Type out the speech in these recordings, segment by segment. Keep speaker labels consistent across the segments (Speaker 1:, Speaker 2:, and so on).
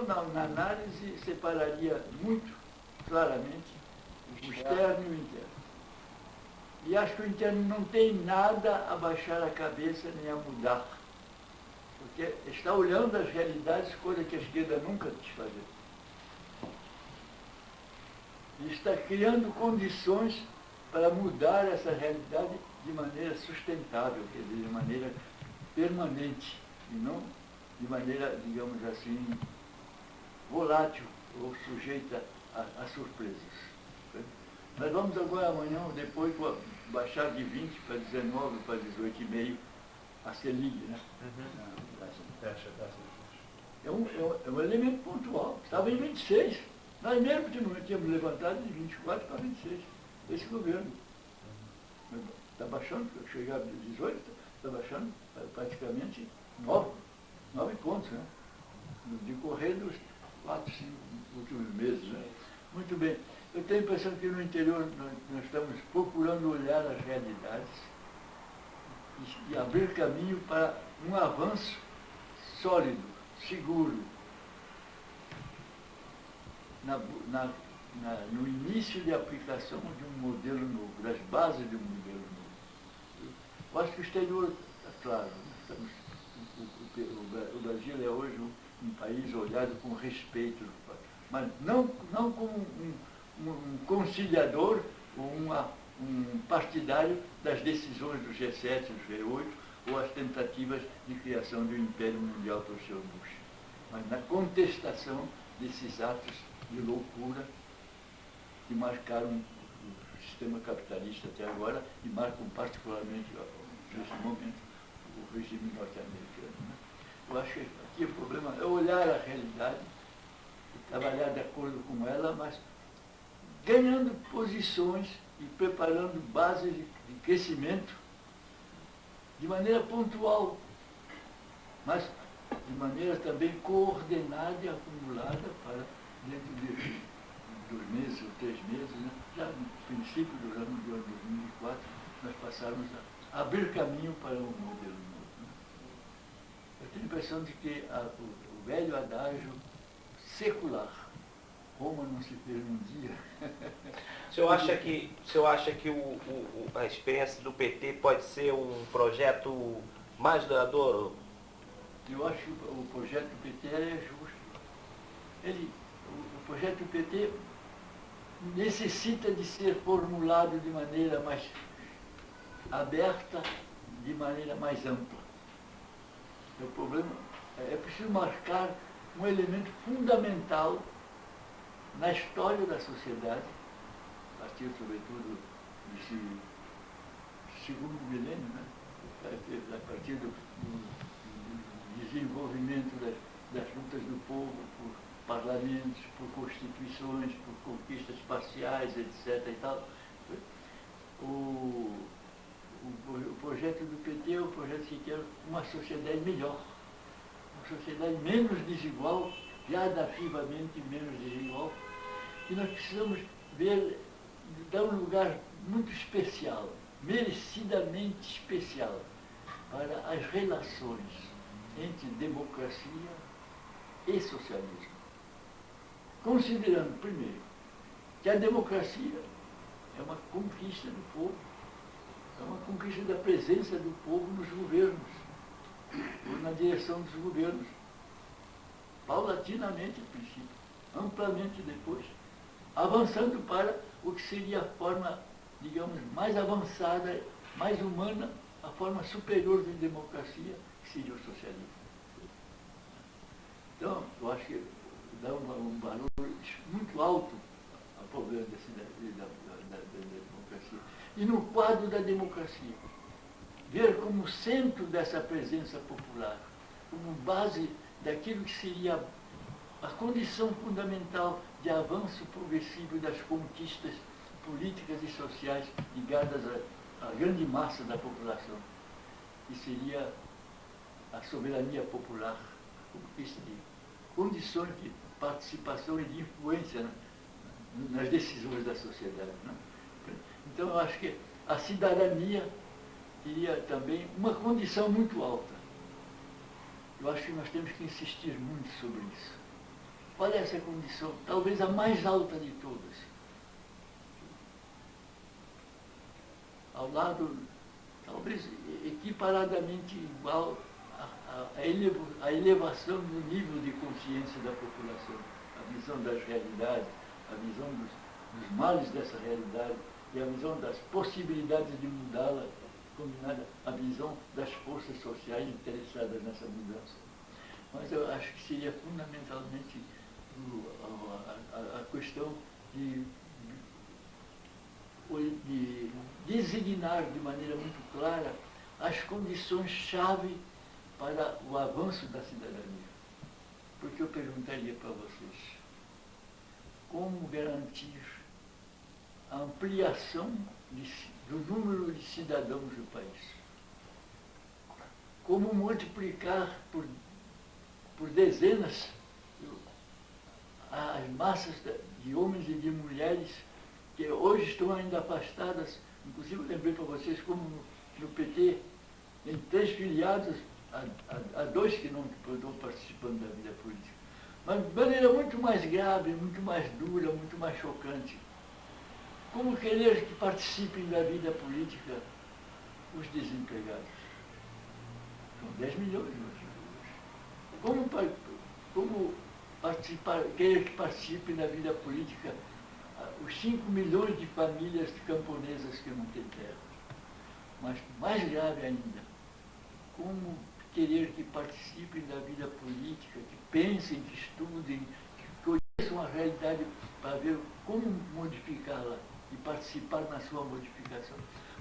Speaker 1: Na análise separaria muito claramente o externo e o interno. E acho que o interno não tem nada a baixar a cabeça nem a mudar. Porque está olhando as realidades, coisa que a esquerda nunca quis fazer. E está criando condições para mudar essa realidade de maneira sustentável, quer dizer, de maneira permanente, e não de maneira, digamos assim, volátil ou sujeita a surpresas. Nós vamos agora amanhã, depois, baixar de 20 para 19, para 18,5 a Selig, né? É um elemento pontual. Estava em 26. Nós mesmo tínhamos levantado de 24 para 26. Esse governo. Está baixando, chegar a 18, está baixando praticamente 9 pontos, né? No decorrer dos 4, 5 últimos meses. Né? Muito bem. Eu tenho a impressão que no interior nós estamos procurando olhar as realidades e abrir caminho para um avanço sólido, seguro, no início de aplicação de um modelo novo, das bases de um modelo novo. Eu acho que o exterior, claro, o Brasil é hoje um país olhado com respeito, mas não como um conciliador ou um partidário das decisões do G7, do G8, ou as tentativas de criação de um império mundial para o seu Bush, mas na contestação desses atos de loucura que marcaram o sistema capitalista até agora e marcam particularmente, nesse momento, o regime norte-americano. Né? Eu acho que aqui o problema é olhar a realidade e trabalhar de acordo com ela, mas ganhando posições e preparando bases de crescimento de maneira pontual, mas de maneira também coordenada e acumulada para dentro de 2 meses ou 3 meses, né? Já no princípio do ano de 2004, nós passarmos a abrir caminho para um modelo novo. Né? Eu tenho a impressão de que o velho adágio secular, Roma não se fez num dia.
Speaker 2: O senhor acha que a experiência do PT pode ser um projeto mais duradouro?
Speaker 1: Eu acho que o projeto do PT é justo. O projeto do PT necessita de ser formulado de maneira mais aberta, de maneira mais ampla. O problema é preciso marcar um elemento fundamental na história da sociedade, a partir, sobretudo, desse segundo milênio, né? A partir do desenvolvimento das lutas do povo por parlamentos, por constituições, por conquistas parciais, etc. E tal. O projeto do PT é o projeto que quer uma sociedade melhor, uma sociedade menos desigual, gradativamente menos desigual, e nós precisamos dar um lugar muito especial, merecidamente especial, para as relações entre democracia e socialismo. Considerando, primeiro, que a democracia é uma conquista do povo, é uma conquista da presença do povo nos governos, ou na direção dos governos, paulatinamente, a princípio, amplamente depois, avançando para o que seria a forma, digamos, mais avançada, mais humana, a forma superior de democracia, que seria o socialismo. Então, eu acho que dá um valor muito alto ao problema da democracia. E no quadro da democracia, ver como centro dessa presença popular, como base daquilo que seria a condição fundamental de avanço progressivo das conquistas políticas e sociais ligadas à grande massa da população, que seria a soberania popular, a conquista de condições de participação e de influência nas decisões da sociedade. Né? Então, eu acho que a cidadania teria também uma condição muito alta. Eu acho que nós temos que insistir muito sobre isso. Qual é essa condição? Talvez a mais alta de todas. Ao lado, talvez equiparadamente igual à elevação do nível de consciência da população, a visão das realidades, a visão dos males dessa realidade e a visão das possibilidades de mudá-la, combinada à visão das forças sociais interessadas nessa mudança. Mas eu acho que seria fundamentalmente a questão de designar de maneira muito clara as condições-chave para o avanço da cidadania. Porque eu perguntaria para vocês, como garantir a ampliação do número de cidadãos do país? Como multiplicar por dezenas as massas de homens e de mulheres que hoje estão ainda afastadas? Inclusive, eu lembrei para vocês como no PT tem 3 filiados, há 2 que não estão participando da vida política. Mas de maneira muito mais grave, muito mais dura, muito mais chocante. Como querer que participem da vida política os desempregados? São 10 milhões hoje. Como querer que participem da vida política os 5 milhões de famílias camponesas que não têm terra? Mas mais grave ainda, como querer que participem da vida política, que pensem, que estudem, que conheçam a realidade para ver como modificá-la e participar na sua modificação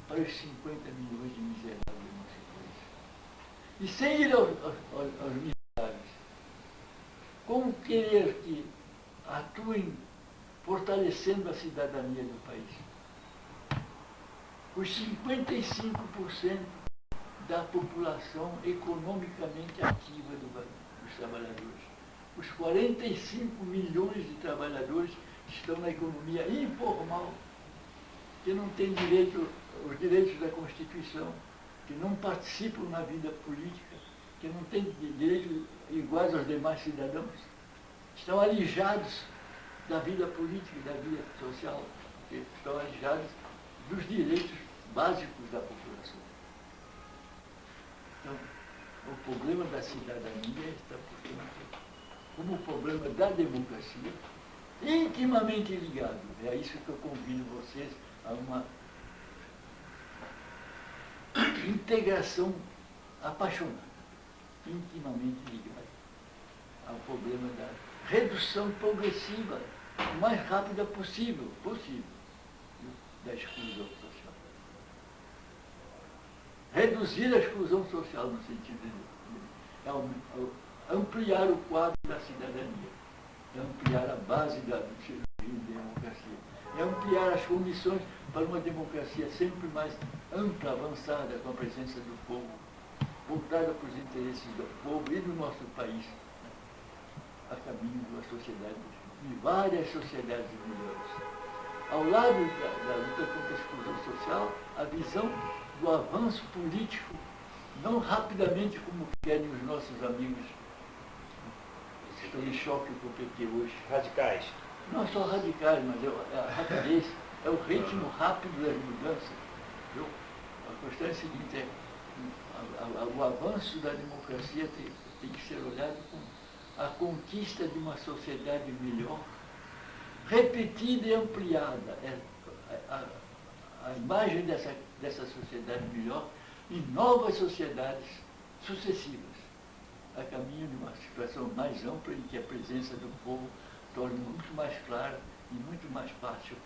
Speaker 1: para os 50 milhões de miseráveis do nosso país. E sem ir aos miseráveis, como querer que atuem fortalecendo a cidadania do país? Os 55% da população economicamente ativa dos trabalhadores. Os 45 milhões de trabalhadores que estão na economia informal, que não têm os direitos da Constituição, que não participam na vida política, que não têm direitos iguais aos demais cidadãos, estão alijados da vida política e da vida social, que estão alijados dos direitos básicos da população. Então, o problema da cidadania está, portanto, como o problema da democracia, intimamente ligado. É isso que eu convido vocês a uma integração apaixonada, intimamente ligada ao problema da redução progressiva, o mais rápida possível, da exclusão social. Reduzir a exclusão social no sentido de ampliar o quadro da cidadania, ampliar a base da democracia, ampliar as condições para uma democracia sempre mais ampla, avançada, com a presença do povo, voltada para os interesses do povo e do nosso país, a caminho de uma sociedade, de várias sociedades melhores. Ao lado da luta contra a exclusão social, a visão do avanço político, não rapidamente como querem os nossos amigos que estão em choque com o PT hoje.
Speaker 2: Radicais.
Speaker 1: Não só radicais, mas a rapidez, é o ritmo rápido das mudanças. Viu? A questão é a seguinte, o avanço da democracia tem que ser olhado como a conquista de uma sociedade melhor, repetida e ampliada. A imagem dessa sociedade melhor em novas sociedades sucessivas, a caminho de uma situação mais ampla em que a presença do povo torne muito mais clara e muito mais fácil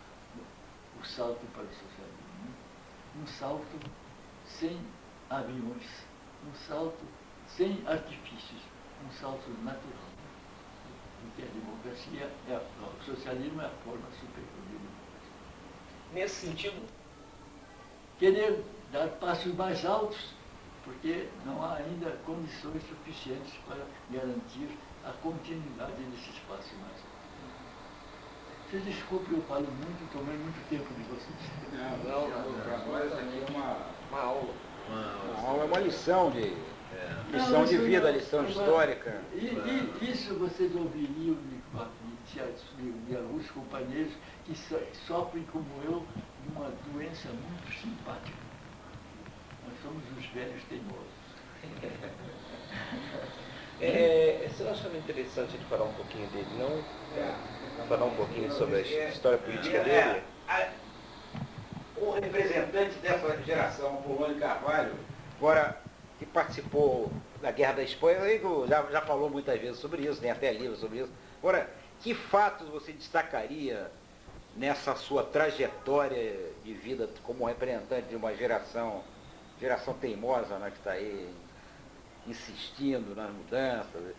Speaker 1: o salto para o socialismo. Um salto sem aviões, um salto sem artifícios, um salto natural. Porque a democracia, o socialismo é a forma superior da democracia.
Speaker 2: Nesse sentido,
Speaker 1: querer dar passos mais altos, porque não há ainda condições suficientes para garantir a continuidade desses passos mais altos. Vocês desculpem, eu falo muito, tomei muito tempo de vocês.
Speaker 3: Não, para nós aqui é uma
Speaker 2: uma aula.
Speaker 3: aula, é uma lição de Lição de vida, lição histórica.
Speaker 1: Isso vocês ouviriam de alguns companheiros que sofrem, como eu, de uma doença muito simpática. Nós somos os velhos teimosos.
Speaker 2: Você não achava interessante ele falar um pouquinho dele, não? Falar um pouquinho sobre a história política dele?
Speaker 3: O representante dessa geração, Polônio Carvalho, agora que participou da Guerra da Espanha, ele já falou muitas vezes sobre isso, tem até livros sobre isso. Agora, que fatos você destacaria nessa sua trajetória de vida como representante de uma geração teimosa, né, que está aí insistindo nas mudanças?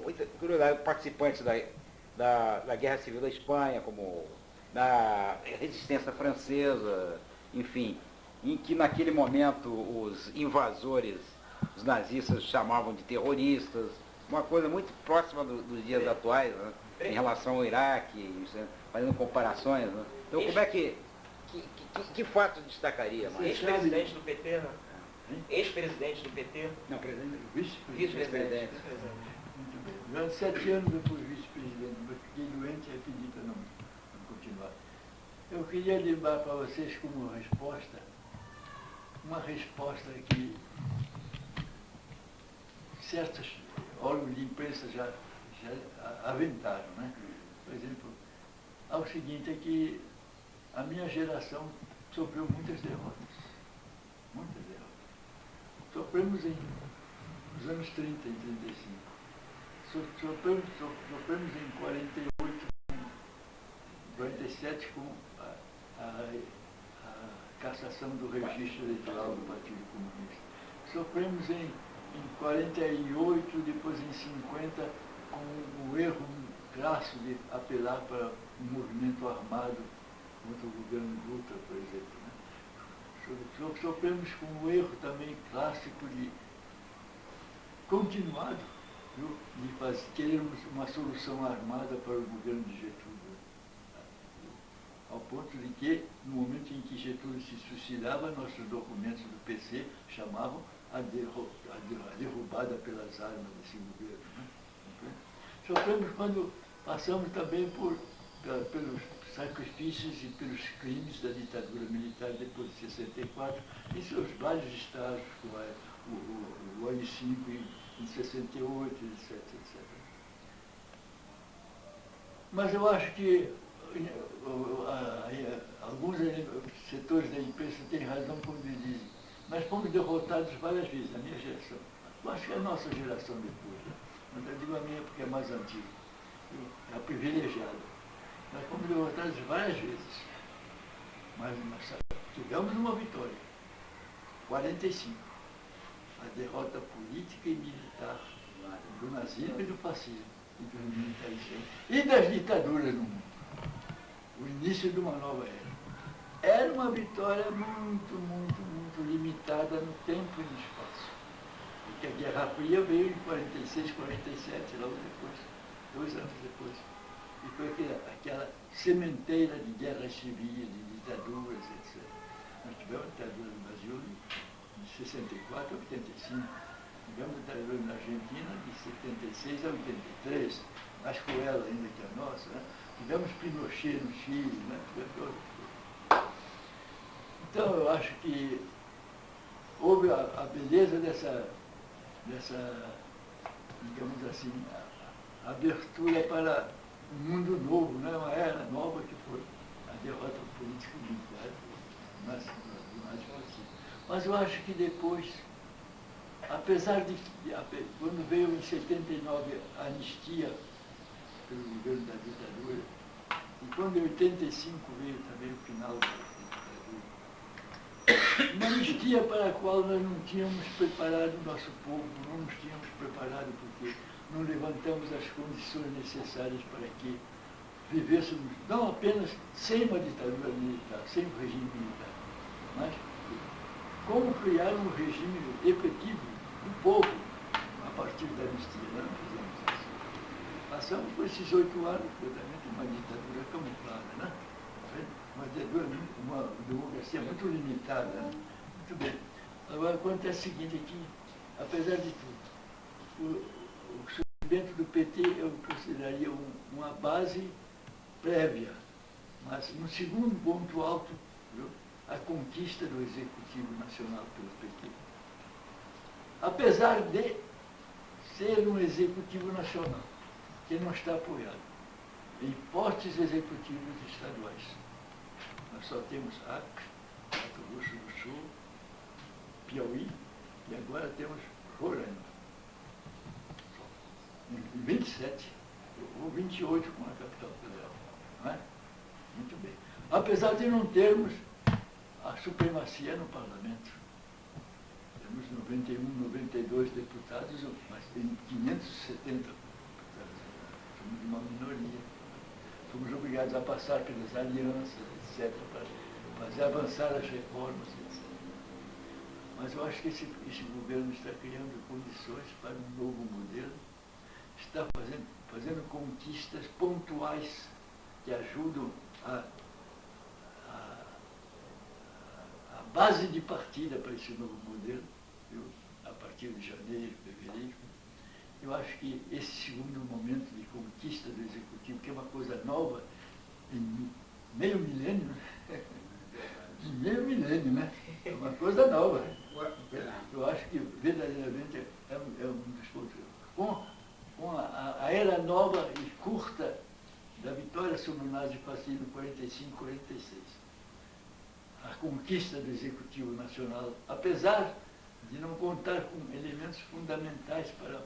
Speaker 3: Muita curiosidade, participante da Guerra Civil da Espanha, como da resistência francesa, enfim, em que naquele momento os invasores, os nazistas chamavam de terroristas, uma coisa muito próxima dos dias atuais, né, em relação ao Iraque, fazendo comparações. Né? Então, como é que fato destacaaria mais?
Speaker 2: Ex-presidente do PT, né? Ex-presidente do PT?
Speaker 3: Não, presidente.
Speaker 2: Vice-presidente.
Speaker 1: Muito bem. Durante 7 anos eu fui vice-presidente, mas fiquei doente e pedi para não continuar. Eu queria lembrar para vocês como resposta, uma resposta que certos órgãos de imprensa já aventaram, né? Por exemplo, ao seguinte, é que a minha geração sofreu muitas derrotas. Muitas derrotas. Sofremos nos anos 30 e 35. Sofremos em 48, 47 com a cassação do registro eleitoral do Partido Comunista. Sofremos em 48, depois em 50, com o erro crasso de apelar para um movimento armado contra o governo Dutra, por exemplo. Né? Sofremos com o erro também clássico de continuado, viu? De querermos uma solução armada para o governo de Getúlio. Ao ponto de que, no momento em que Getúlio se suicidava, nossos documentos do PC chamavam a derrubada pelas armas desse governo. Né? Sofremos quando passamos também pelos sacrifícios e pelos crimes da ditadura militar depois de 64, em seus vários estágios, como o AI-5 em 68, etc, etc. Mas eu acho que alguns setores da imprensa têm razão quando dizem: nós fomos derrotados várias vezes, a minha geração. Eu acho que é a nossa geração depois, né? Mas eu digo a minha porque é mais antiga, é a privilegiada. Nós fomos derrotados várias vezes, mas tivemos uma vitória. 45. A derrota política e militar do nazismo e do fascismo, e dos militares e das ditaduras no mundo. O início de uma nova era. Era uma vitória muito, muito, muito limitada no tempo e no espaço. Porque a Guerra Fria veio em 46, 47, logo depois, 2 anos depois. E foi aquela sementeira de guerras civis, de ditaduras, etc. Nós tivemos a ditadura no Brasil de 64 a 85. Tivemos a ditadura na Argentina de 76 a 83, mais cruel ainda que a nossa, né? Tivemos Pinochet no Chile, né? Então eu acho que houve a beleza dessa, digamos assim, abertura para um mundo novo, né? Uma era nova que foi a derrota política militar do nazifascismo. Mas eu acho que depois, apesar de quando veio em 79 a anistia pelo governo da ditadura, e quando em 85 veio também o final da ditadura, uma anistia para a qual nós não tínhamos preparado o nosso povo, não nos tínhamos preparado porque não levantamos as condições necessárias para que vivêssemos não apenas sem uma ditadura militar, sem um regime militar, mas como criar um regime efetivo do povo a partir da anistia. Nós não fizemos isso. Passamos por esses 8 anos, totalmente uma ditadura camuflada, né? Uma democracia muito limitada. Né? Muito bem. Agora acontece o seguinte aqui, apesar de tudo, o surgimento do PT eu consideraria uma base prévia, mas no segundo ponto alto, viu, a conquista do Executivo Nacional pelo PT. Apesar de ser um Executivo Nacional que não está apoiado em fortes executivos estaduais. Nós só temos Acre, Mato Grosso do Sul, Piauí e agora temos Roraima. 27, ou 28 com a capital federal. Não é? Muito bem. Apesar de não termos a supremacia no parlamento. Temos 91, 92 deputados, mas tem 570 deputados. Somos uma minoria. Fomos obrigados a passar pelas alianças, etc., para fazer avançar as reformas, etc. Mas eu acho que esse governo está criando condições para um novo modelo, está fazendo conquistas pontuais que ajudam a base de partida para esse novo modelo, viu? A partir de janeiro, fevereiro. Eu acho que esse segundo momento de conquista do Executivo, que é uma coisa nova, em meio milênio, né? Em meio milênio, né? É uma coisa nova. Eu acho que verdadeiramente é um dos pontos. Com a era nova e curta da vitória sobre o nazifascismo em 45, 46. A conquista do Executivo Nacional, apesar de não contar com elementos fundamentais para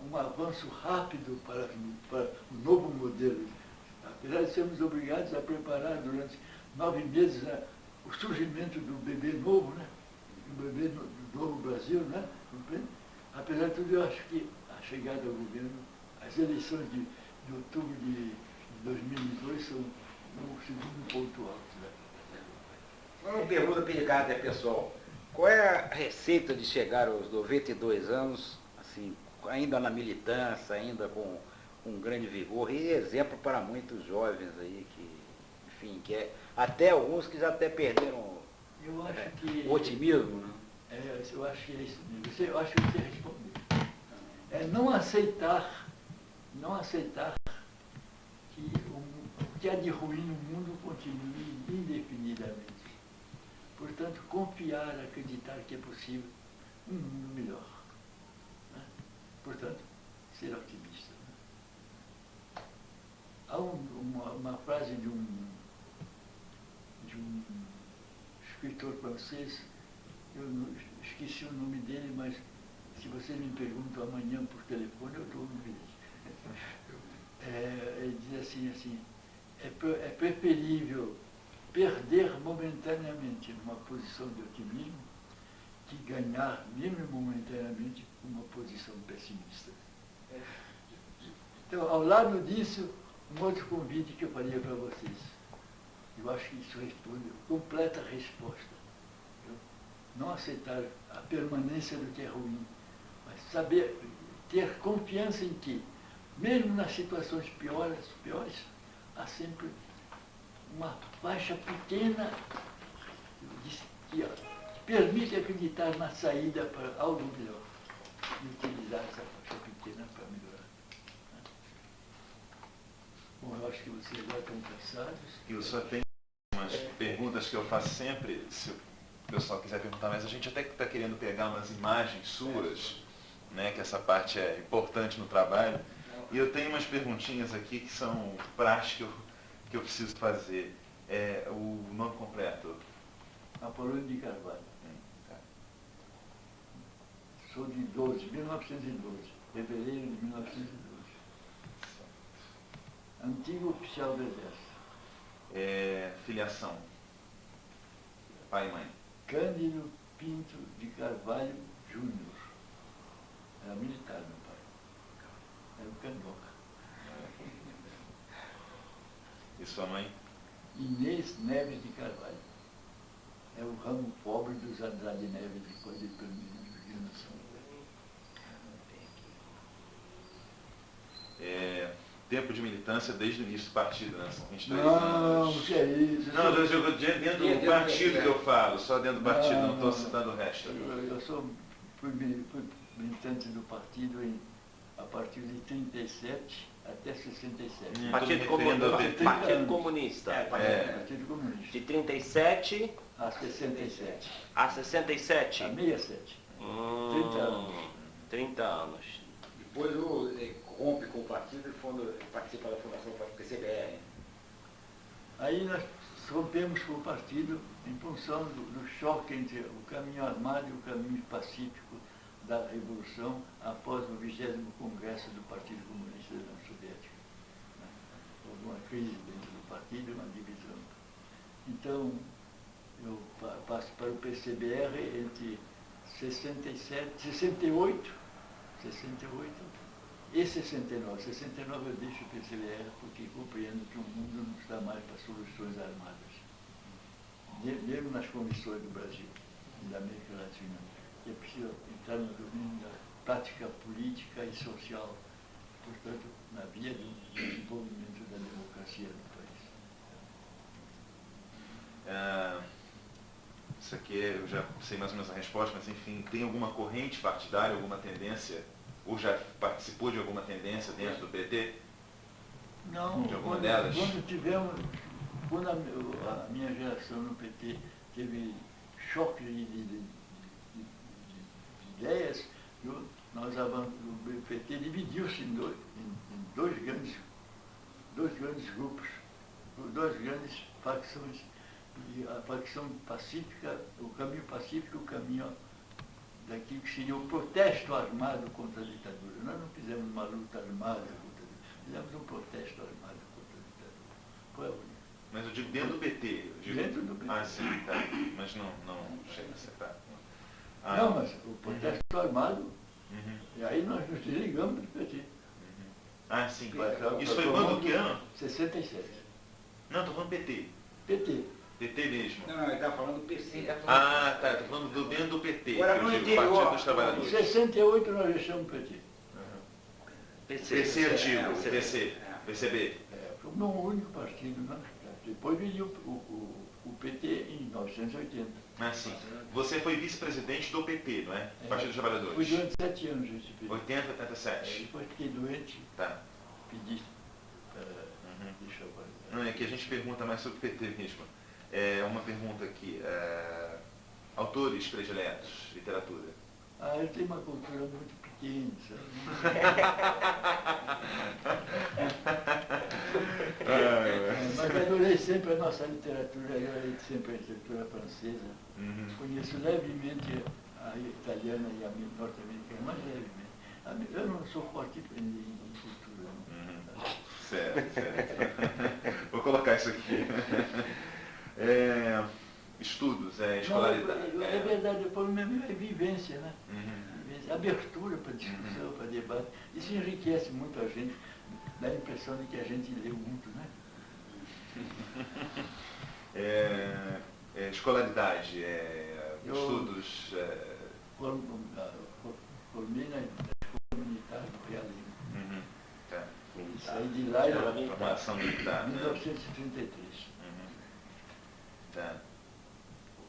Speaker 1: um avanço rápido para um novo modelo. Apesar de sermos obrigados a preparar durante 9 meses o surgimento do bebê novo, né? Do bebê do novo Brasil, né? Apesar de tudo, eu acho que a chegada ao governo, as eleições de outubro de 2002 são o segundo ponto alto. Né?
Speaker 3: Uma pergunta perigosa, pessoal. Qual é a receita de chegar aos 92 anos, assim, ainda na militância, ainda com um grande vigor e exemplo para muitos jovens aí que, enfim, até alguns que já até perderam o otimismo, né?
Speaker 1: Eu acho que é isso mesmo. Eu acho que você respondeu. É não aceitar que o que há de ruim no mundo continue indefinidamente. Portanto, confiar, acreditar que é possível um mundo melhor. Né? Portanto, ser otimista. Né? Há uma frase de um escritor francês, eu esqueci o nome dele, mas se você me pergunta amanhã por telefone, eu dou o nome dele. Ele diz assim, é preferível perder momentaneamente numa posição de otimismo que ganhar, mesmo momentaneamente, uma posição pessimista. Então, ao lado disso, um outro convite que eu faria para vocês. Eu acho que isso responde, completa resposta. Não aceitar a permanência do que é ruim, mas saber, ter confiança em que, mesmo nas situações piores, há sempre uma faixa pequena que permite acreditar na saída para algo melhor e utilizar essa faixa pequena para melhorar. Bom, eu acho que vocês agora estão cansados.
Speaker 4: Eu só tenho umas perguntas que eu faço sempre, se o pessoal quiser perguntar, mas a gente até está querendo pegar umas imagens suas, né, que essa parte é importante no trabalho. E eu tenho umas perguntinhas aqui que são práticas que eu preciso fazer. O nome completo?
Speaker 1: Apolônio de Carvalho. Sou de 1912, fevereiro de 1912. Antigo oficial do Exército.
Speaker 4: Filiação? Pai e mãe?
Speaker 1: Cândido Pinto de Carvalho Júnior. Era militar, meu pai. Era o Candoca.
Speaker 4: E sua mãe?
Speaker 1: Inês Neves de Carvalho. É o ramo pobre dos Andrade Neves, depois de Nação.
Speaker 4: Tempo de militância desde o início do partido, né? São 23
Speaker 1: não,
Speaker 4: anos.
Speaker 1: Não, que é isso?
Speaker 4: Não, dentro do partido que eu falo, só dentro do partido, não estou citando o resto.
Speaker 1: Eu sou fui militante do partido a partir de 37 até 67.
Speaker 2: Partido Comunista.
Speaker 1: Partido Comunista.
Speaker 2: De 37
Speaker 1: a 67.
Speaker 2: a 67?
Speaker 1: A 67. 30 anos.
Speaker 2: 30 anos.
Speaker 3: Depois ele rompe com o partido e participa da fundação do PCBR.
Speaker 1: Aí nós rompemos com o partido em função do choque entre o caminho armado e o caminho pacífico da Revolução após o 20º Congresso do Partido Comunista da União Soviética. Houve uma crise dentro do partido e uma divisão. Então, eu passo para o PCBR entre 68 e 69. 69 eu deixo o PCBR porque compreendo que o mundo não está mais para soluções armadas. Mesmo nas comissões do Brasil e da América Latina. É preciso entrar no domínio da prática política e social, portanto, na via do desenvolvimento da democracia no país.
Speaker 4: Isso aqui eu já sei mais ou menos a resposta, mas enfim, tem alguma corrente partidária, alguma tendência, ou já participou de alguma tendência dentro do PT?
Speaker 1: Não,
Speaker 4: de alguma delas?
Speaker 1: Quando a minha geração no PT teve choque de ideias, o PT dividiu-se em dois grandes grupos, duas grandes facções. E a facção pacífica, o caminho pacífico, o caminho daquilo que seria o protesto armado contra a ditadura. Nós não fizemos uma luta armada contra a ditadura, fizemos um protesto armado contra a ditadura. Foi a única.
Speaker 4: Mas eu digo dentro do PT.
Speaker 1: Dentro do PT.
Speaker 4: Ah, sim, tá. Mas não chega a acertar.
Speaker 1: Não, mas o protesto armado, e aí nós nos desligamos do PT.
Speaker 4: Ah, sim. Isso foi quando? Que ano?
Speaker 1: 67.
Speaker 4: Não, estou falando PT.
Speaker 1: PT.
Speaker 4: PT mesmo.
Speaker 3: Não, ele está falando do PC.
Speaker 4: Ah, tá. Estou falando dentro do PT.
Speaker 3: Agora, no interior,
Speaker 4: Partido dos
Speaker 1: Em
Speaker 4: Trabalhadores.
Speaker 1: 68 nós deixamos o PT.
Speaker 4: PC antigo, PC, PCB.
Speaker 1: Foi o meu único partido, né? Depois veio o PT em 1980.
Speaker 4: Ah, sim. Você foi vice-presidente do PT, não é? Partido dos
Speaker 1: Fui
Speaker 4: Trabalhadores.
Speaker 1: durante 7 anos esse período.
Speaker 4: 80, 87.
Speaker 1: Depois fiquei doente,
Speaker 4: Tá.
Speaker 1: pedi. Deixa eu ver.
Speaker 4: Não, é que a gente pergunta mais sobre o PT mesmo. É uma pergunta aqui. Autores prediletos, literatura.
Speaker 1: Eu tenho uma cultura muito pequena, sabe? Mas adorei sempre a nossa literatura, adorei sempre a literatura francesa. Conheço levemente a italiana e a norte-americana, mas levemente. Eu não sou forte em cultura. Não.
Speaker 4: Certo. Vou colocar isso aqui. Estudos, escolaridade.
Speaker 1: É verdade, o problema é vivência, né? Abertura para discussão, para debate. Isso enriquece muito a gente, dá a impressão de que a gente leu muito, né?
Speaker 4: Escolaridade, estudos.
Speaker 1: Formei na escola militar do Realengo.
Speaker 4: Tá.
Speaker 1: Saí de lá em
Speaker 4: Formação militar.
Speaker 1: 1933.
Speaker 4: Tá.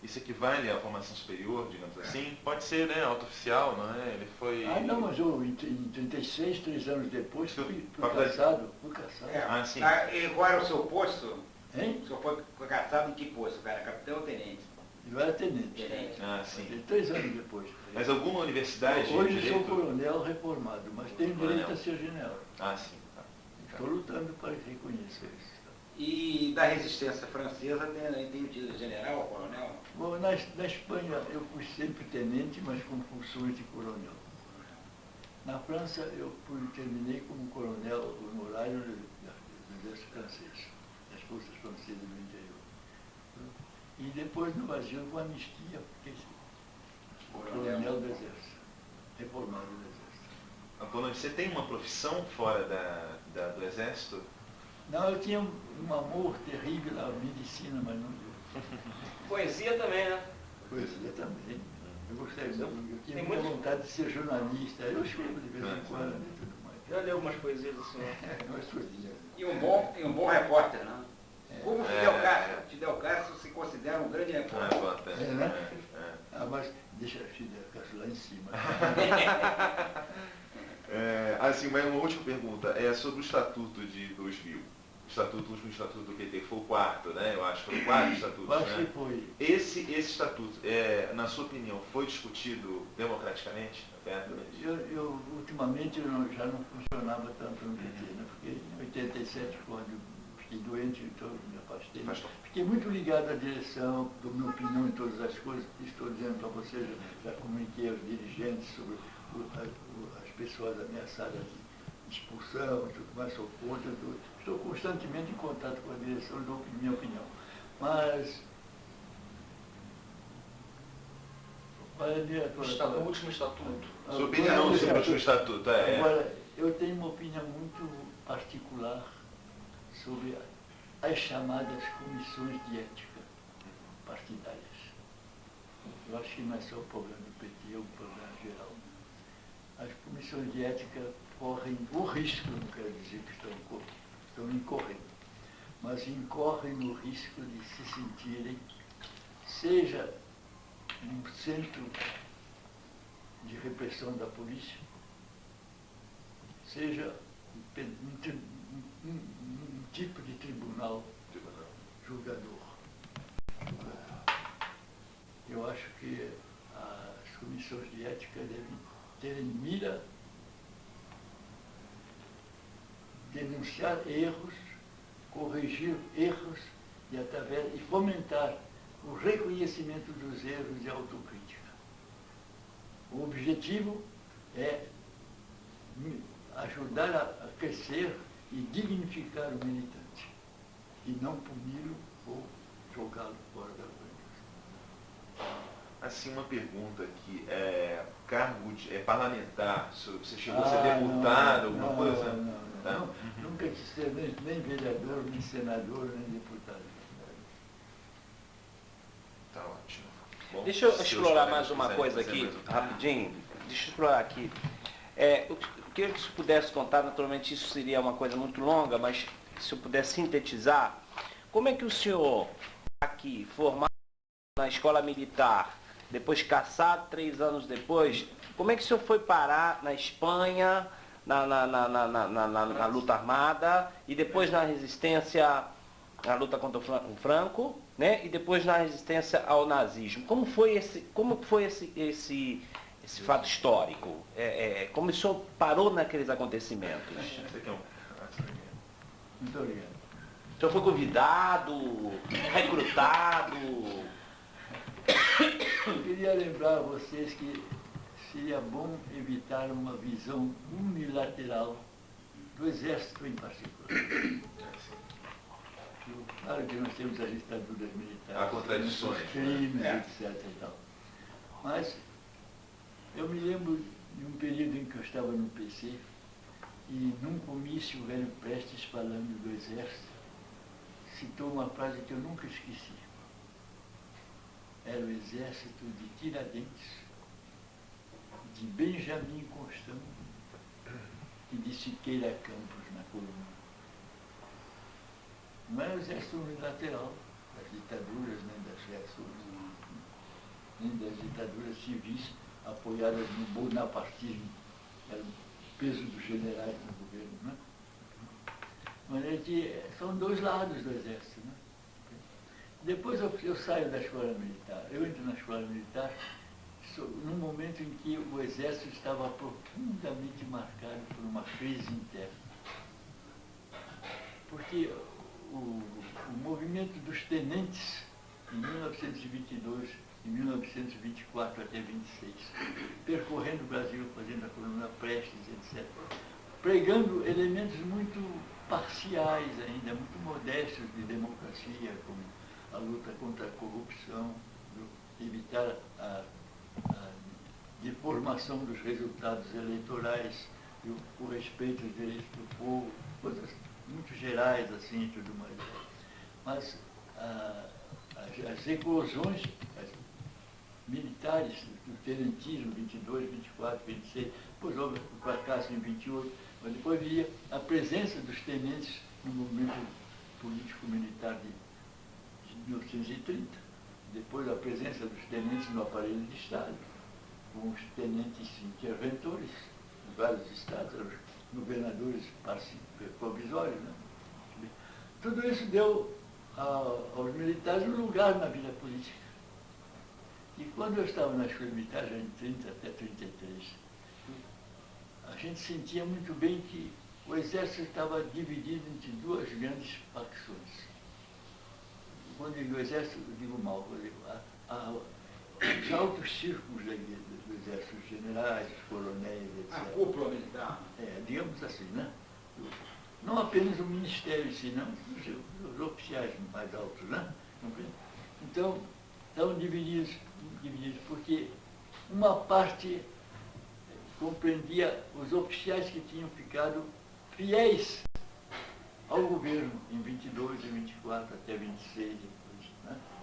Speaker 4: Isso equivale à formação superior, digamos assim? Pode ser, né? Alto-oficial, não é? Ele foi...
Speaker 1: Não, mas eu em 36, 3 anos depois, fui
Speaker 4: Faculdade-
Speaker 1: caçado. Fui caçado.
Speaker 4: Ah, sim.
Speaker 3: E qual era o seu posto?
Speaker 1: Hein?
Speaker 3: O senhor foi caçado em que posto, cara? Capitão ou tenente?
Speaker 1: Eu era tenente.
Speaker 3: Tenente.
Speaker 4: Ah, sim.
Speaker 1: 3 anos depois.
Speaker 4: Mas alguma universidade de
Speaker 1: Hoje
Speaker 4: direito?
Speaker 1: sou coronel reformado, mas tenho direito
Speaker 4: Coronel.
Speaker 1: a ser general.
Speaker 4: Ah, sim. Tá.
Speaker 1: Estou lutando para reconhecer isso.
Speaker 3: E da resistência francesa tem o título de general ou coronel?
Speaker 1: Bom, na Espanha eu fui sempre tenente, mas com funções de coronel. Na França eu terminei como coronel honorário do exército francês, das forças francesas do interior. E depois no Brasil com anistia, fiquei coronel do exército, reformado do exército.
Speaker 4: Apolônio, você tem uma profissão fora do exército?
Speaker 1: Não, eu tinha um amor terrível à medicina, mas não deu.
Speaker 2: Poesia também, né?
Speaker 1: Poesia também. Eu gostei, eu tinha
Speaker 2: Tem
Speaker 1: muita
Speaker 2: muito-
Speaker 1: vontade de ser jornalista. Eu escrevo de vez em quando e tudo mais.
Speaker 2: Já leu algumas poesias assim, né?
Speaker 1: Mas poesia.
Speaker 3: E um bom repórter, né? Como Fidel Castro se considera um grande repórter.
Speaker 4: Importante.
Speaker 1: Né? Mas deixa a Fidel Castro lá em cima.
Speaker 4: Assim, uma última pergunta. É sobre o Estatuto de 2000. O último estatuto do PT, que foi o quarto, né? Eu acho que foram 4 estatutos,
Speaker 1: Eu acho
Speaker 4: né?
Speaker 1: que foi.
Speaker 4: Esse estatuto, na sua opinião, foi discutido democraticamente?
Speaker 1: Ultimamente já não funcionava tanto no PT, né? Porque em 87, quando eu fiquei doente, então me afastei. Fiquei muito ligado à direção, dou minha opinião em todas as coisas que estou dizendo para vocês, já comuniquei aos dirigentes sobre as pessoas ameaçadas de expulsão, tudo mais, sou contra, estou constantemente em contato com a direção e dou minha opinião. Mas
Speaker 2: o último estatuto.
Speaker 4: Sua opinião sobre o último estatuto,
Speaker 1: Agora, eu tenho uma opinião muito particular sobre as chamadas comissões de ética partidárias. Eu acho que não é só o problema do PT, é um problema geral. As comissões de ética correm o risco, não quero dizer que estão incorrendo, mas incorrem no risco de se sentirem, seja um centro de repressão da polícia, seja um tipo de tribunal julgador. Eu acho que as comissões de ética devem ter em mira denunciar erros, corrigir erros e fomentar o reconhecimento dos erros e a autocrítica. O objetivo é ajudar a crescer e dignificar o militante, e não puni-lo ou jogá-lo fora da organização.
Speaker 4: Assim, uma pergunta aqui, cargo parlamentar, você chegou a ser deputado, alguma coisa?
Speaker 1: Não, nunca quis ser nem vereador, nem senador, nem deputado.
Speaker 4: Tá ótimo. Bom,
Speaker 2: deixa eu explorar mais uma coisa aqui, rapidinho. Deixa eu explorar aqui. Eu queria que você pudesse contar, naturalmente isso seria uma coisa muito longa, mas se eu pudesse sintetizar, como é que o senhor, aqui, formado na escola militar, depois cassado 3 anos depois, como é que o senhor foi parar na Espanha, na luta armada, e depois na resistência, na luta contra o Franco, né? E depois na resistência ao nazismo? Como foi esse fato histórico? Como o senhor parou naqueles acontecimentos?
Speaker 1: Muito obrigado.
Speaker 2: O senhor foi convidado, recrutado?
Speaker 1: Eu queria lembrar a vocês que seria bom evitar uma visão unilateral do Exército em particular. Claro que nós temos as ditaduras militares,
Speaker 4: há contradições,
Speaker 1: os crimes, etc. E tal. Mas eu me lembro de um período em que eu estava no PC e num comício o velho Prestes, falando do Exército, citou uma frase que eu nunca esqueci. Era o exército de Tiradentes, de Benjamin Constant e de Siqueira Campos, na coluna. Não era o exército unilateral das ditaduras, nem das reações, nem das ditaduras civis apoiadas no bonapartismo. Era o peso dos generais no governo, né? Mas é que são 2 lados do exército, né? Depois eu saio da escola militar. Eu entro na escola militar num momento em que o exército estava profundamente marcado por uma crise interna. Porque o movimento dos tenentes, em 1922, em 1924 até 26, percorrendo o Brasil, fazendo a coluna Prestes, etc., pregando elementos muito parciais ainda, muito modestos de democracia, como a luta contra a corrupção, evitar a deformação dos resultados eleitorais, o respeito aos direitos do povo, coisas muito gerais assim e tudo mais. Mas as eclosões militares do tenentismo, 22, 24, 26, depois houve o fracasso em 28, mas depois viria a presença dos tenentes no movimento político-militar de 1930, depois a presença dos tenentes no aparelho de Estado, com os tenentes interventores em vários estados, os governadores provisórios. Né? Tudo isso deu aos militares um lugar na vida política. E quando eu estava na escola militar, já em 30 até 33, a gente sentia muito bem que o exército estava dividido entre duas grandes facções. Quando eu digo exército, eu digo mal. Os altos círculos do exército, os generais, os coronéis, etc.
Speaker 3: A cúpula militar.
Speaker 1: Digamos assim, né? Não apenas o ministério, senão os oficiais mais altos, né? Então, estavam divididos porque uma parte compreendia os oficiais que tinham ficado fiéis ao governo em 22, em 24, até 26,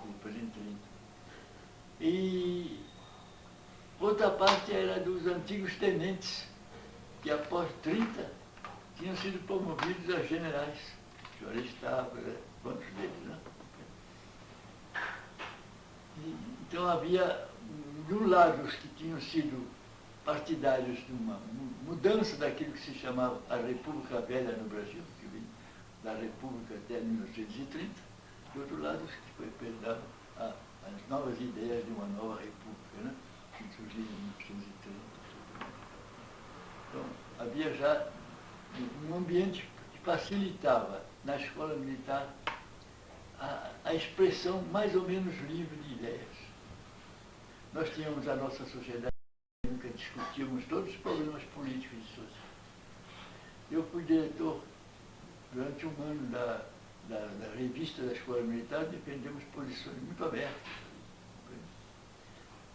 Speaker 1: depois em 30. E outra parte era dos antigos tenentes, que após 30 tinham sido promovidos a generais. Juarez estava, quantos deles, né? Então havia, de um lado, os que tinham sido partidários de uma mudança daquilo que se chamava a República Velha no Brasil, que vem da República até 1930, de outro lado, os que perdavam as novas ideias de uma nova República, né? Que surgiu em 1930. Então, havia já um ambiente que facilitava na escola militar a expressão mais ou menos livre de ideias. Nós tínhamos a nossa sociedade, nunca discutíamos todos os problemas políticos e sociais. Eu fui diretor durante um ano da revista da Escola Militar, defendemos posições muito abertas.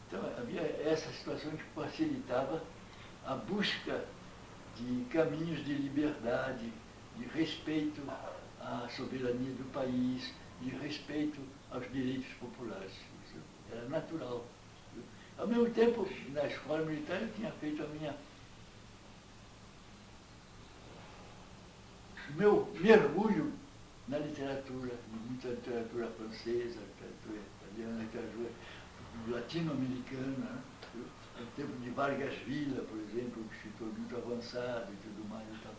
Speaker 1: Então, havia essa situação que facilitava a busca de caminhos de liberdade, de respeito à soberania do país, de respeito aos direitos populares. Isso era natural. Ao mesmo tempo, na escola militar, eu tinha feito meu mergulho na literatura, muita literatura francesa, literatura italiana, literatura latino-americana, no tempo de Vargas Villa, por exemplo, um escritor muito avançado e tudo mais e tal.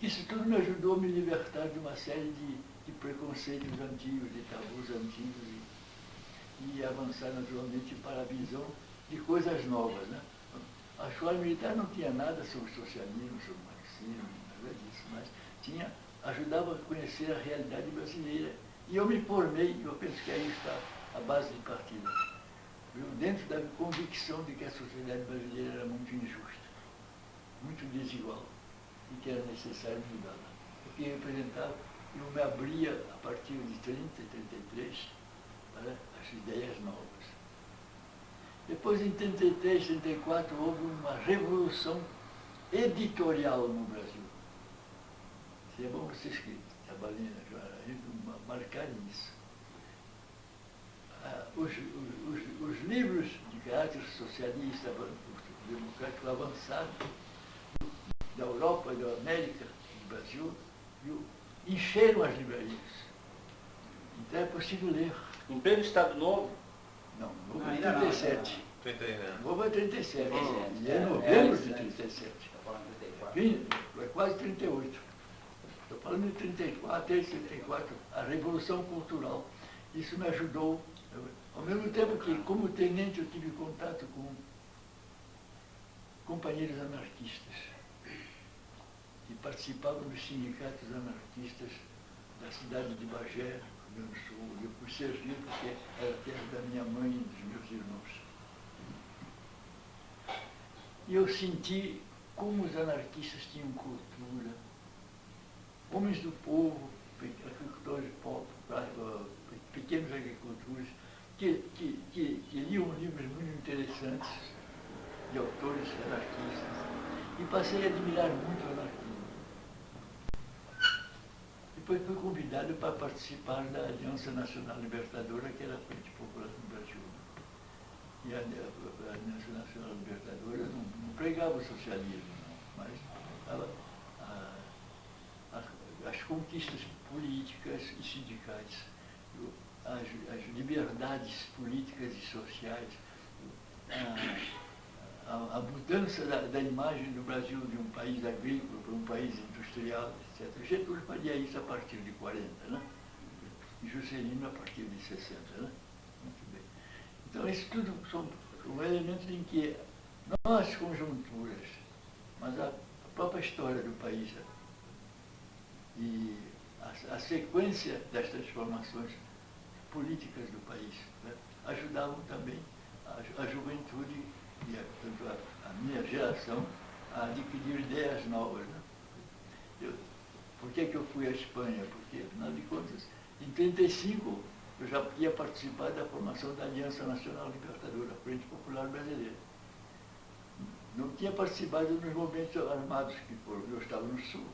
Speaker 1: Isso tudo me ajudou a me libertar de uma série de preconceitos antigos, de tabus antigos e avançar naturalmente para a visão de coisas novas. Né? A escola militar não tinha nada sobre socialismo, sobre marxismo, nada disso, mas ajudava a conhecer a realidade brasileira. E eu me formei, eu penso que aí está a base de partida, dentro da convicção de que a sociedade brasileira era muito injusta, muito desigual, e que era necessário mudá-la. Porque eu me abria a partir de 30, 33, para as ideias novas. Depois, em 33, 34, houve uma revolução editorial no Brasil. Seria bom você escrever, trabalhando agora, marcar isso. Os livros de caráter socialista, democrático avançado, da Europa, da América, do Brasil, encheram as livrarias. Então é possível ler.
Speaker 2: Em pleno Estado Novo?
Speaker 1: Não, novo é 37. Novo é 37. E é novembro de 37. É quase 38. Estou falando de 34, até 34, a Revolução Cultural. Isso me ajudou. Ao mesmo tempo que, como tenente, eu tive contato com companheiros anarquistas que participavam dos sindicatos anarquistas da cidade de Bagé, Rio Grande do Sul. Eu fui servir porque era terra da minha mãe e dos meus irmãos. E eu senti como os anarquistas tinham cultura, homens do povo, agricultores pequenos agricultores, que liam livros muito interessantes de autores anarquistas, e passei a admirar muito o anarquismo. Depois fui convidado para participar da Aliança Nacional Libertadora, que era a Frente Popular no Brasil. E a Aliança Nacional Libertadora não pregava o socialismo, não, mas as conquistas políticas e sindicais, as liberdades políticas e sociais, a mudança da imagem do Brasil de um país agrícola para um país industrial, etc. Getúlio faria isso a partir de 40, né? E Juscelino a partir de 60, né? Muito bem. Então, isso tudo são elementos em que não as conjunturas, mas a própria história do país e a sequência das transformações políticas do país, né, ajudavam também a juventude e a minha geração a adquirir ideias novas. Né? Por que eu fui à Espanha? Porque, afinal de contas, em 1935, eu já ia participar da formação da Aliança Nacional Libertadora, a Frente Popular Brasileira. Não tinha participado nos movimentos armados que foram. Eu estava no Sul.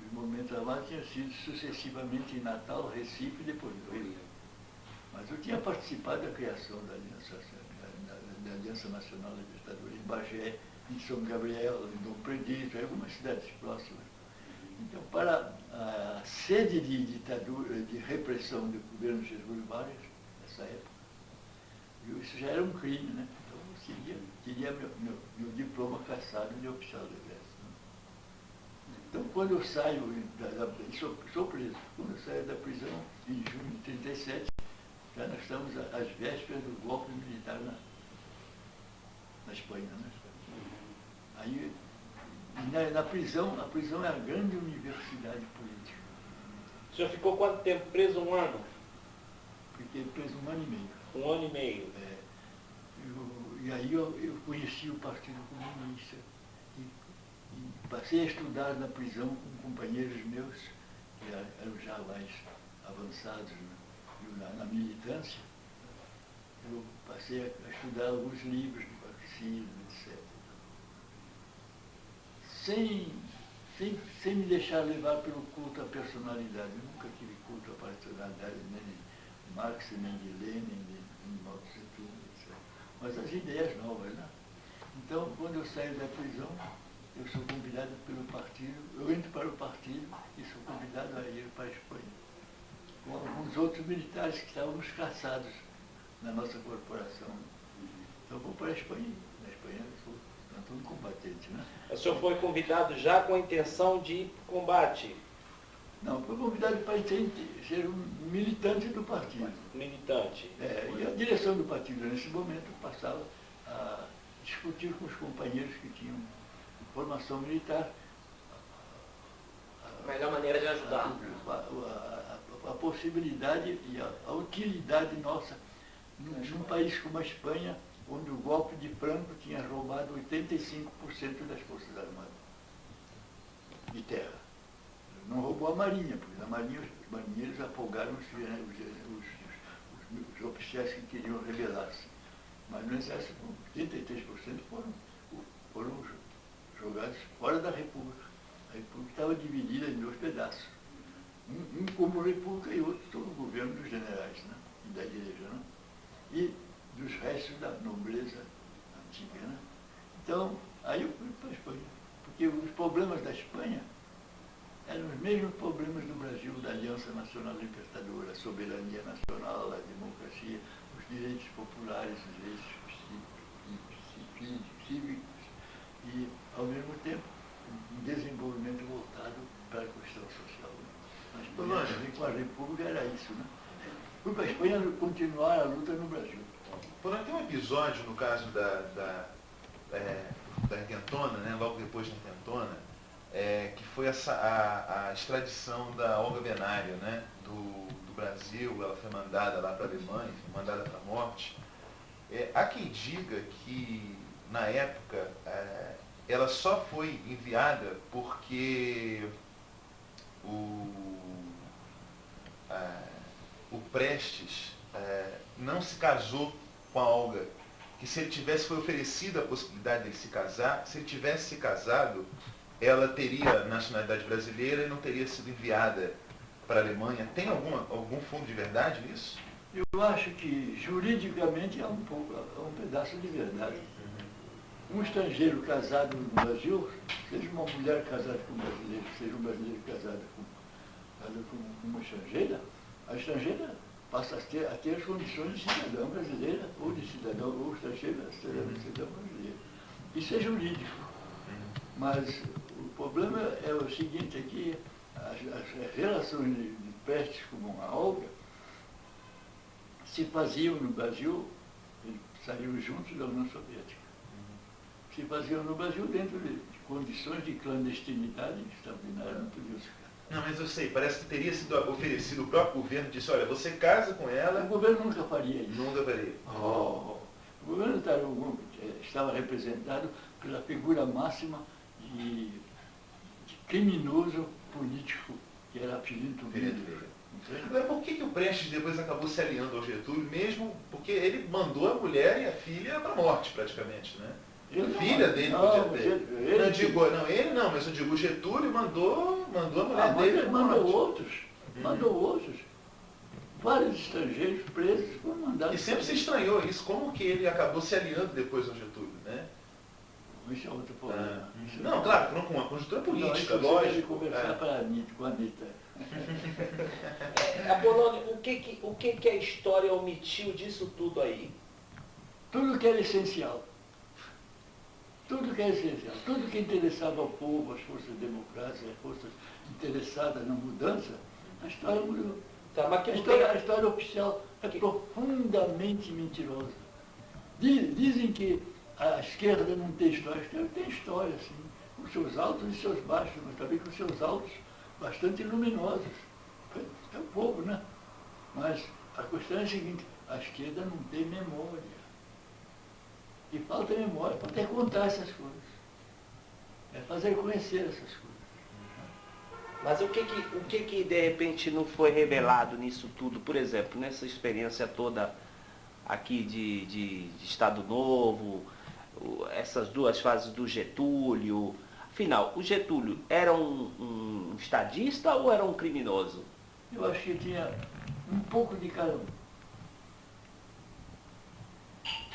Speaker 1: Os movimentos armados tinham sido sucessivamente em Natal, Recife e depois no Rio. Mas eu tinha participado da criação da Aliança Nacional Libertadora em Bagé, em São Gabriel, em Dom Predito, em algumas cidades próximas. Então, para a sede de ditadura, de repressão do governo Jesus Vargas, nessa época, isso já era um crime, né? Então, eu queria meu diploma cassado de oficial do Exército. Né? Então, quando eu saio, sou preso, quando eu saio da prisão, em junho de 1937, já nós estamos às vésperas do golpe militar na Espanha. Né? Aí, na prisão, a prisão é a grande universidade política.
Speaker 2: O senhor ficou quanto tempo preso? Um ano?
Speaker 1: Fiquei preso 1 ano e meio.
Speaker 2: 1 ano e meio.
Speaker 1: E aí eu conheci o Partido Comunista e passei a estudar na prisão com companheiros meus, que eram já mais avançados, né, na militância. Eu passei a estudar alguns livros de marxismo, etc. Sem me deixar levar pelo culto à personalidade. Eu nunca tive culto à personalidade, nem de Marx, nem de Lenin, nem de Mao Tse Tung, etc. Mas as ideias novas, né? Então, quando eu saio da prisão, eu sou convidado pelo partido, eu entro para o partido e sou convidado a ir para a Espanha, com alguns outros militares que estávamos caçados na nossa corporação. Então, vou para a Espanha. Na Espanha, eu sou todo combatente, né?
Speaker 2: O senhor foi convidado já com a intenção de ir para o combate?
Speaker 1: Não, fui convidado para ser um militante do partido.
Speaker 2: Militante.
Speaker 1: E a direção do partido, nesse momento, passava a discutir com os companheiros que tinham formação militar.
Speaker 5: A melhor maneira de ajudar.
Speaker 1: A possibilidade e a utilidade nossa num país como a Espanha, onde o golpe de Franco tinha roubado 85% das forças armadas de terra. Não roubou a Marinha, porque a Marinha os marinheiros afogaram os oficiais que queriam rebelar-se. Mas no Exército, 83% foram jogados fora da República. A República estava dividida em 2 pedaços. Um como República e outro todo o governo dos generais, né? E da igreja. Né? E dos restos da nobreza antiga. Né? Então, aí eu fui para a Espanha. Porque os problemas da Espanha eram os mesmos problemas do Brasil, da Aliança Nacional Libertadora, a soberania nacional, a democracia, os direitos populares, os direitos cívicos e, ao mesmo tempo, um desenvolvimento voltado para a questão social. Né? A Espanha, com a República, era isso. Né? Fui para a Espanha continuar a luta no Brasil.
Speaker 4: Tem um episódio, no caso da Intentona, né, logo depois da Intentona, que foi a extradição da Olga Benário, né, do Brasil. Ela foi mandada lá para a Alemanha, foi mandada para a morte. Há quem diga que, na época, ela só foi enviada porque o Prestes não se casou com a Olga, que se ele foi oferecida a possibilidade de ele se casar, se ele tivesse se casado, ela teria nacionalidade brasileira e não teria sido enviada para a Alemanha. Tem algum fundo de verdade nisso?
Speaker 1: Eu acho que juridicamente é um pedaço de verdade. Um estrangeiro casado no Brasil, seja uma mulher casada com um brasileiro, seja um brasileiro casado com uma estrangeira, a estrangeira passa a ter as condições de cidadão brasileira, ou de cidadão, ou estrangeira, cidadão brasileiro. Isso é jurídico. Mas o problema é o seguinte, aqui, as relações de pestes como a Olga se faziam no Brasil, eles saíram juntos da União Soviética. Se faziam no Brasil dentro de condições de clandestinidade extraordinária, não podia se ficar.
Speaker 4: Não, mas eu sei, parece que teria sido oferecido, o próprio governo disse, olha, você casa com ela...
Speaker 1: O governo nunca faria isso.
Speaker 4: Nunca faria.
Speaker 1: O governo estava representado pela figura máxima de criminoso político, que era Filinto Miller.
Speaker 4: Agora, por que o Prestes depois acabou se aliando ao Getúlio, mesmo porque ele mandou a mulher e a filha para a morte, praticamente, né? A filha dele podia ter. Ele não, mas eu digo, o Getúlio mandou a mulher dele.
Speaker 1: Ele mandou outros. Vários estrangeiros presos foram mandados.
Speaker 4: E sempre se estranhou isso, como que ele acabou se aliando depois ao Getúlio, né?
Speaker 1: Isso é outro problema.
Speaker 4: Não, claro, não com uma conjuntura política, lógico.
Speaker 1: Conversar com a Anitta.
Speaker 2: Apolônio, o que a história omitiu disso tudo aí?
Speaker 1: Tudo que era essencial. Tudo que é essencial, tudo que interessava ao povo, as forças democráticas, as forças interessadas na mudança, a história mudou.
Speaker 2: Tá, mas
Speaker 1: A história oficial é profundamente mentirosa. Dizem que a esquerda não tem história. A esquerda tem história, sim, com seus altos e seus baixos, mas também com seus altos bastante luminosos. É o povo, né? Mas a questão é a seguinte, a esquerda não tem memória. E falta memória para até contar essas coisas. É fazer conhecer essas coisas.
Speaker 2: Mas o que de repente não foi revelado nisso tudo? Por exemplo, nessa experiência toda aqui de Estado Novo, essas duas fases do Getúlio. Afinal, o Getúlio era um estadista ou era um criminoso?
Speaker 1: Eu acho que tinha um pouco de cada um.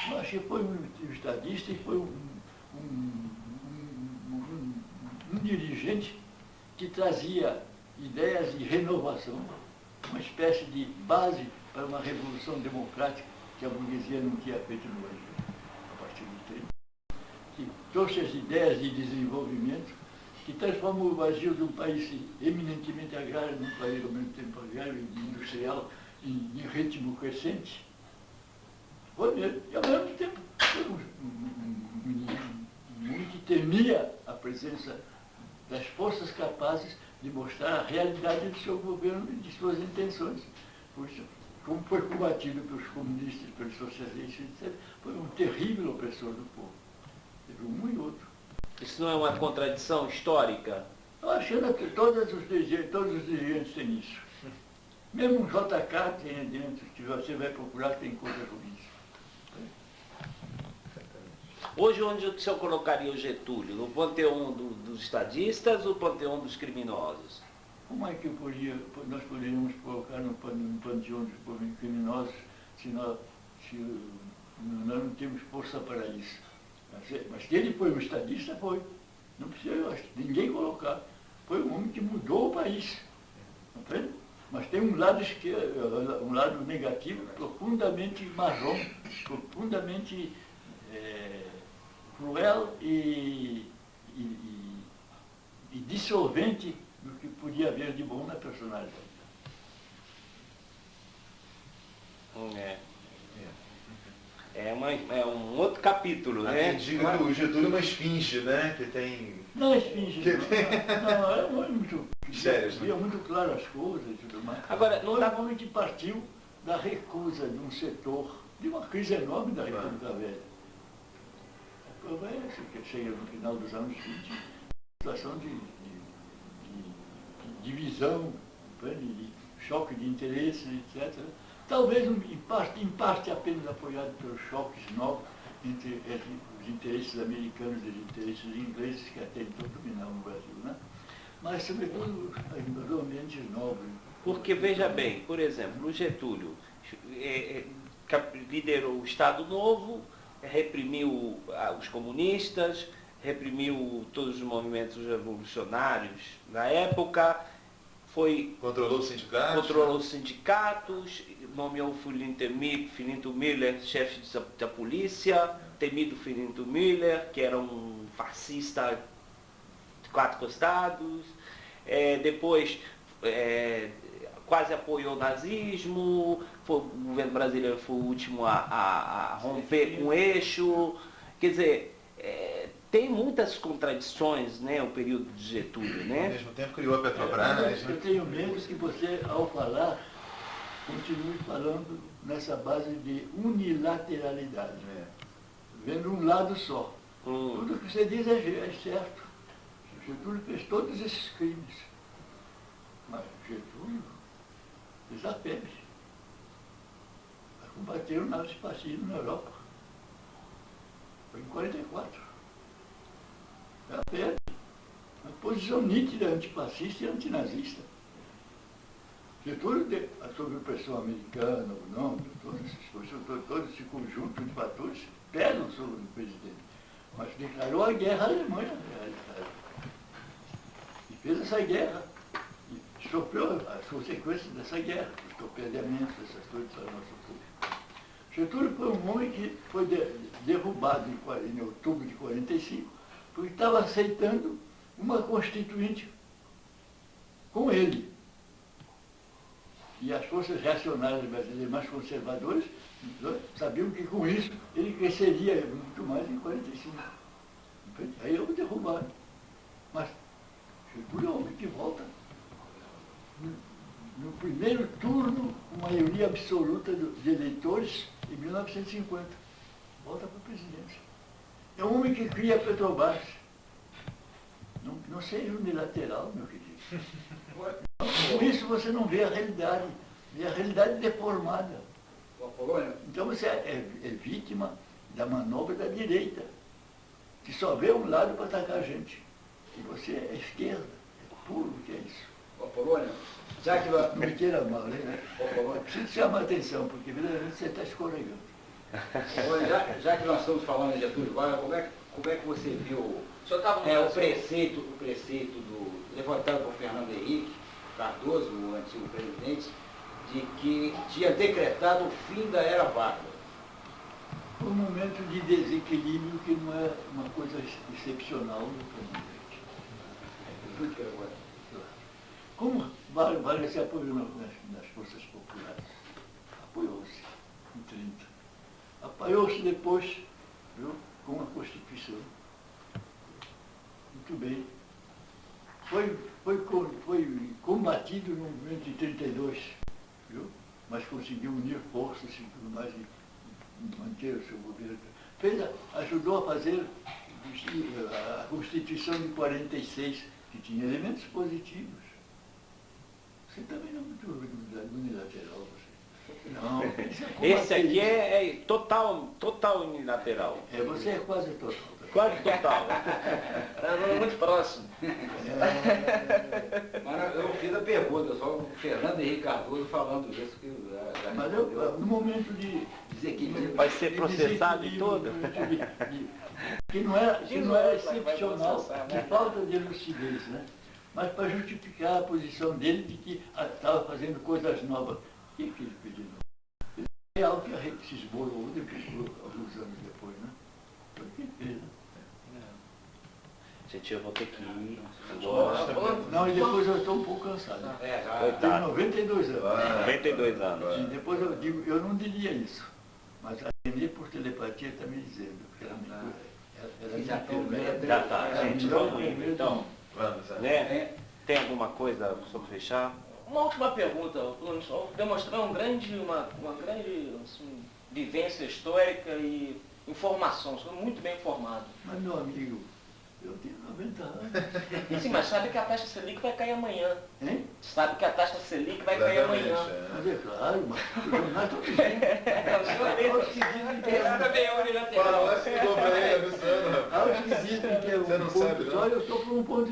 Speaker 1: Eu acho que foi um estadista e foi um dirigente que trazia ideias de renovação, uma espécie de base para uma revolução democrática que a burguesia não tinha feito no Brasil, a partir do tempo. Que trouxe as ideias de desenvolvimento, que transformou o Brasil de um país eminentemente agrário, num país ao mesmo tempo agrário e industrial, em ritmo crescente. Foi mesmo. E ao mesmo tempo foi um que temia a presença das forças capazes de mostrar a realidade do seu governo e de suas intenções. Por isso, como foi combatido pelos comunistas, pelos socialistas, etc., foi um terrível opressor do povo. Teve um e outro.
Speaker 2: Isso não é uma contradição histórica?
Speaker 1: Eu acho que todos os dirigentes têm isso. Mesmo um JK tem dentro, que você vai procurar, tem coisa ruim.
Speaker 2: Hoje, onde o senhor colocaria o Getúlio? No panteão dos estadistas ou no panteão dos criminosos?
Speaker 1: Como é que nós poderíamos colocar no panteão dos criminosos se nós não temos força para isso? Mas que ele foi um estadista, foi. Não precisa ninguém colocar. Foi um homem que mudou o país. Entende? Mas tem um lado esquerdo, um lado negativo, profundamente marrom, profundamente cruel e dissolvente do que podia haver de bom na personalidade.
Speaker 2: É um outro capítulo, né?
Speaker 4: Diga que o Getúlio é uma esfinge, né? Que tem...
Speaker 1: Não é esfinge, não. É muito...
Speaker 4: Sério,
Speaker 1: via muito claro as coisas e tudo mais.
Speaker 2: Agora, não dá...
Speaker 1: Foi um homem que partiu da recusa de um setor, de uma crise enorme da República Velha. A prova é essa, que chega no final dos anos 20, situação de divisão, de choque de interesses, etc. Talvez em parte apenas apoiado pelos choques novos entre os interesses americanos e os interesses ingleses que até então dominavam o Brasil, né? Mas, sobretudo, os ambientes novos.
Speaker 2: Porque, veja bem, por exemplo, o Getúlio liderou o Estado Novo, reprimiu os comunistas, reprimiu todos os movimentos revolucionários na época,
Speaker 4: controlou os sindicatos,
Speaker 2: nomeou o Filinto Miller chefe da polícia, temido Filinto Müller, que era um fascista de 4 costados, depois quase apoiou o nazismo, o governo brasileiro foi o último a romper com o eixo. Quer dizer, tem muitas contradições, né, o período de Getúlio, né?
Speaker 4: Ao mesmo tempo criou a Petrobras.
Speaker 1: Eu tenho medo que você, ao falar, continue falando nessa base de unilateralidade, vendo um lado só. Tudo que você diz é certo. Getúlio fez todos esses crimes. Mas Getúlio fez a febre. Combateram o nazifascismo na Europa. Foi em 1944. Foi a febre. Uma posição nítida antifascista e antinazista. Getúlio, sob pressão americana ou não, todo esse conjunto de fatores pesam sobre o presidente. Mas declarou a guerra à Alemanha. E fez essa guerra. E sofreu as consequências dessa guerra, os torpedeamentos, essas coisas da nossa cultura. Getúlio foi um homem que foi derrubado em outubro de 1945, porque estava aceitando uma constituinte com ele. E as forças reacionárias brasileiras mais conservadoras sabiam que com isso ele cresceria muito mais em 1945. Aí eu derrubaram. Mas Getúlio é um homem que volta. No primeiro turno, com maioria absoluta de eleitores, em 1950. Volta para a presidência. É um homem que cria a Petrobras. Não seja unilateral, meu querido. Com isso você não vê a realidade. Vê a realidade deformada. Então você é vítima da manobra da direita, que só vê um lado para atacar a gente. E você é esquerda. É puro que é isso.
Speaker 3: Polônia, já que
Speaker 1: não me queira mal, né? Preciso chamar a atenção, porque verdadeiramente você está escorregando.
Speaker 3: Já que nós estamos falando de Getúlio Vargas, como é que você viu o preceito levantado por Fernando Henrique Cardoso, o antigo presidente, de que tinha decretado o fim da era Vargas?
Speaker 1: Foi um momento de desequilíbrio que não é uma coisa excepcional no presidente. Como Vargas se apoiou nas forças populares? Apoiou-se em 30. Apoiou-se depois, viu, com a Constituição. Muito bem. Foi combatido no movimento de 32, viu? Mas conseguiu unir forças e tudo mais e manter o seu governo. Ajudou a fazer a Constituição de 46, que tinha elementos positivos. Você também não é muito unilateral, você. Não,
Speaker 2: esse aqui é total unilateral.
Speaker 1: Você é quase total.
Speaker 2: Quase total.
Speaker 3: Está muito próximo. Mas eu fiz a pergunta, só o Fernando Henrique Cardoso falando isso.
Speaker 1: Mas no momento de desequilíbrio...
Speaker 2: Vai ser processado e todo?
Speaker 1: Que não é excepcional, de falta de lucidez, né? Mas para justificar a posição dele de que estava fazendo coisas novas. O que ele pediu? É algo que se esborou depois, alguns anos depois, né? Foi o que ele fez, né?
Speaker 2: Gente, eu vou ter que ir
Speaker 1: agora. Não, e depois eu estou um pouco cansado. Eu tenho 92 anos.
Speaker 2: 92 anos.
Speaker 1: E depois eu digo, eu não diria isso. Mas a Renê, por telepatia, está me dizendo.
Speaker 2: Já está, gente, vamos indo então. Né? Tem alguma coisa sobre fechar?
Speaker 5: Uma última pergunta, demonstrar uma grande assim, vivência histórica e informação, sou muito bem informado.
Speaker 1: Mas, meu amigo, eu tenho 90 anos.
Speaker 5: Sim, mas sabe que a taxa Selic vai cair amanhã.
Speaker 1: Hein?
Speaker 5: Sabe que a taxa Selic vai cair amanhã.
Speaker 1: Mas é claro, mas os jornais estão dizendo.
Speaker 5: Nada bem unilateral.
Speaker 1: Aos que dizem que é um ponto só, eu estou por 1,5 ponto.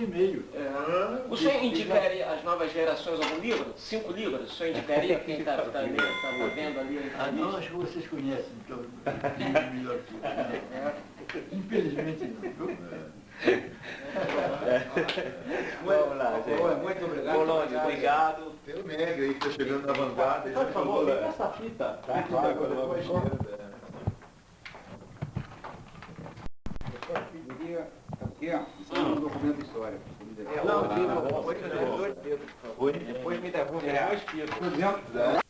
Speaker 5: O senhor indicaria às novas gerações algum livro? 5 livros? O senhor indicaria quem está vendo ali?
Speaker 1: Não, acho que vocês conhecem, então, melhor que eu. Infelizmente não.
Speaker 2: Vamos lá, gente.
Speaker 3: Muito obrigado.
Speaker 2: Polônia, obrigado.
Speaker 4: Tem o Mega aí que está chegando na vanguarda.
Speaker 2: Por favor, vem com essa fita.
Speaker 4: Tá, claro,
Speaker 3: aqui, ó. Isso é um documento histórico.
Speaker 2: Depois me devolve dois Pedro, por favor. Depois me devolve dois Pedro.